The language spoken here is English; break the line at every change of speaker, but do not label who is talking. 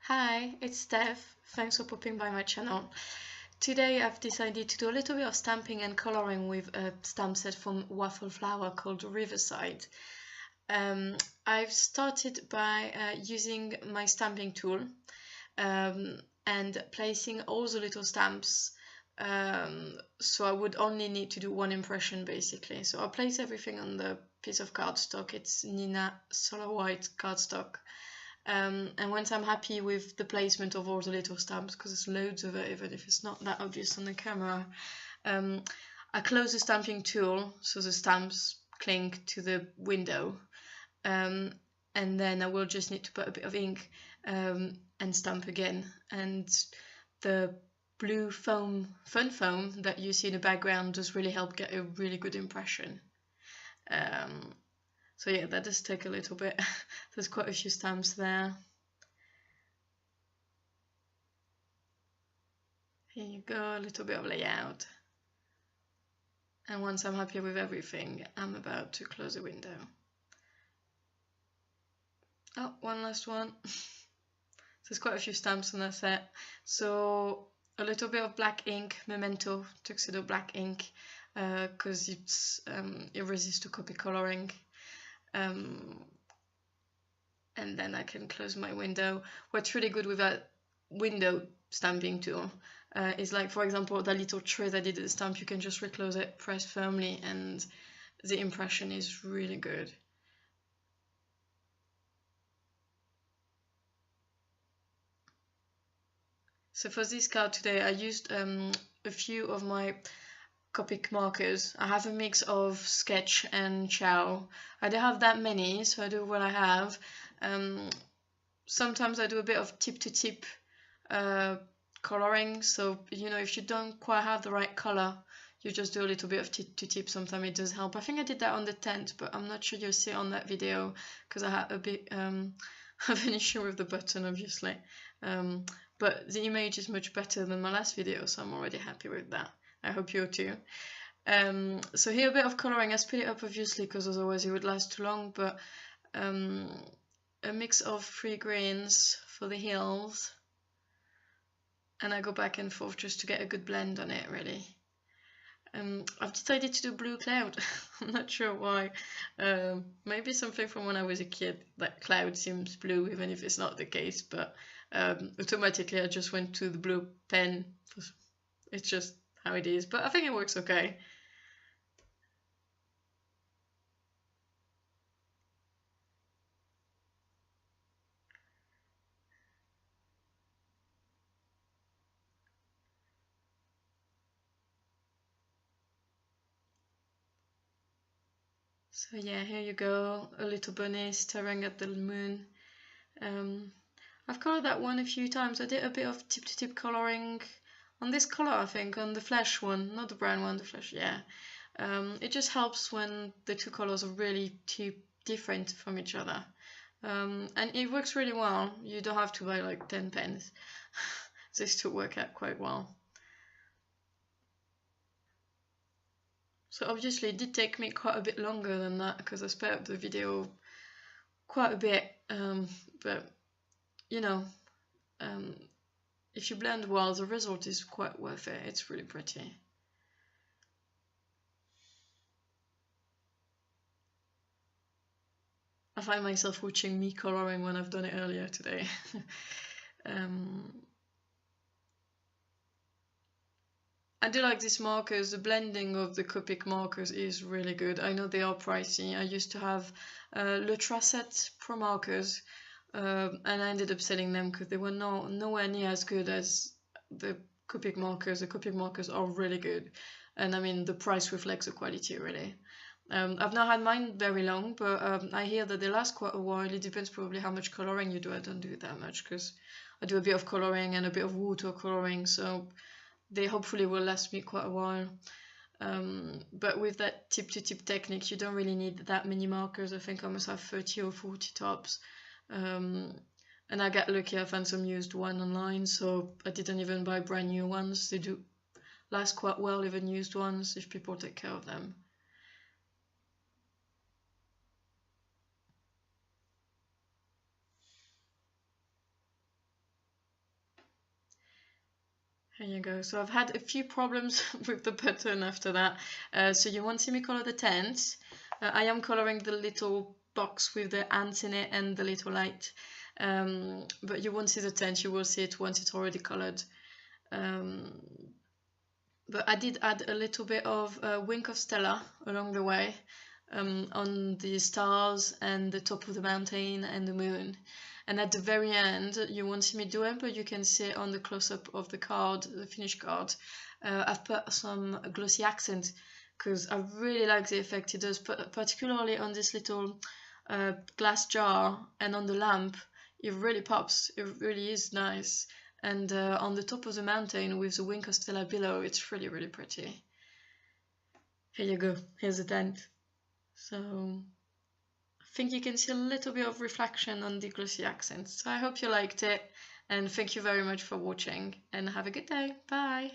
Hi, it's Steph. Thanks for popping by my channel. Today I've decided to do a little bit of stamping and coloring with a stamp set from Waffle Flower called Riverside. I've started by using my stamping tool and placing all the little stamps, so I would only need to do one impression basically. So I'll place everything on the piece of cardstock. It's Nina Solar White cardstock. And once I'm happy with the placement of all the little stamps, because there's loads of it, even if it's not that obvious on the camera, I close the stamping tool so the stamps cling to the window, and then I will just need to put a bit of ink and stamp again. And the blue foam, fun foam that you see in the background does really help get a really good impression. So yeah, that does take a little bit. There's quite a few stamps there. Here you go, a little bit of layout. And once I'm happy with everything, I'm about to close the window. Oh, one last one. There's quite a few stamps on that set. So a little bit of black ink, Memento Tuxedo black ink, because it resists to copy coloring. And then I can close my window. What's really good with that window stamping tool is, like, for example, that little tray that did the stamp, you can just reclose it, press firmly, and the impression is really good. So for this card today, I used a few of my Copic markers. I have a mix of sketch and chow. I don't have that many, so I do what I have. Sometimes I do a bit of tip-to-tip coloring, so if you don't quite have the right color, you just do a little bit of tip-to-tip. Sometimes it does help. I think I did that on the tent, but I'm not sure you'll see it on that video because I had a bit of an issue with the button, obviously. But the image is much better than my last video, so I'm already happy with that. I hope you too. So here a bit of coloring. I split it up obviously because otherwise it would last too long, but a mix of 3 grains for the hills, and I go back and forth just to get a good blend on it, really. I've decided to do blue cloud. I'm not sure why. Maybe something from when I was a kid, that cloud seems blue even if it's not the case, but automatically I just went to the blue pen. It's just how it is, but I think it works okay. So yeah, here you go, a little bunny staring at the moon. I've colored that one a few times. I did a bit of tip-to-tip coloring on this color, I think, on the flesh one, not the brown one, the flesh, yeah. It just helps when the two colors are really too different from each other. And it works really well. You don't have to buy like 10 pens. They still work out quite well. So obviously it did take me quite a bit longer than that because I sped up the video quite a bit, but if you blend well, the result is quite worth it. It's really pretty. I find myself watching me coloring when I've done it earlier today. I do like these markers. The blending of the Copic markers is really good. I know they are pricey. I used to have Le Tracet Pro markers, and I ended up selling them because they were nowhere near as good as the Copic markers. The Copic markers are really good, and I mean the price reflects the quality really. I've not had mine very long, but I hear that they last quite a while. It depends probably how much coloring you do. I don't do that much because I do a bit of coloring and a bit of watercoloring, so they hopefully will last me quite a while. But with that tip-to-tip technique, you don't really need that many markers. I think I must have 30 or 40 tops. And I got lucky, I found some used one online, so I didn't even buy brand new ones. They do last quite well, even used ones, if people take care of them. Here you go. So I've had a few problems with the button after that. So you won't see me color the tent. I am coloring the little box with the ants in it and the little light. But you won't see the tent. You will see it once it's already colored. But I did add a little bit of wink of Stella along the way, on the stars and the top of the mountain and the moon. And at the very end, you won't see me do it, but you can see on the close-up of the card, the finished card, I've put some glossy accent because I really like the effect it does, particularly on this little glass jar and on the lamp. It really pops. It really is nice. And on the top of the mountain with the wink of Stella below, it's really, really pretty. Here you go. Here's the tent. So I think you can see a little bit of reflection on the glossy accents. So I hope you liked it, and thank you very much for watching, and have a good day. Bye!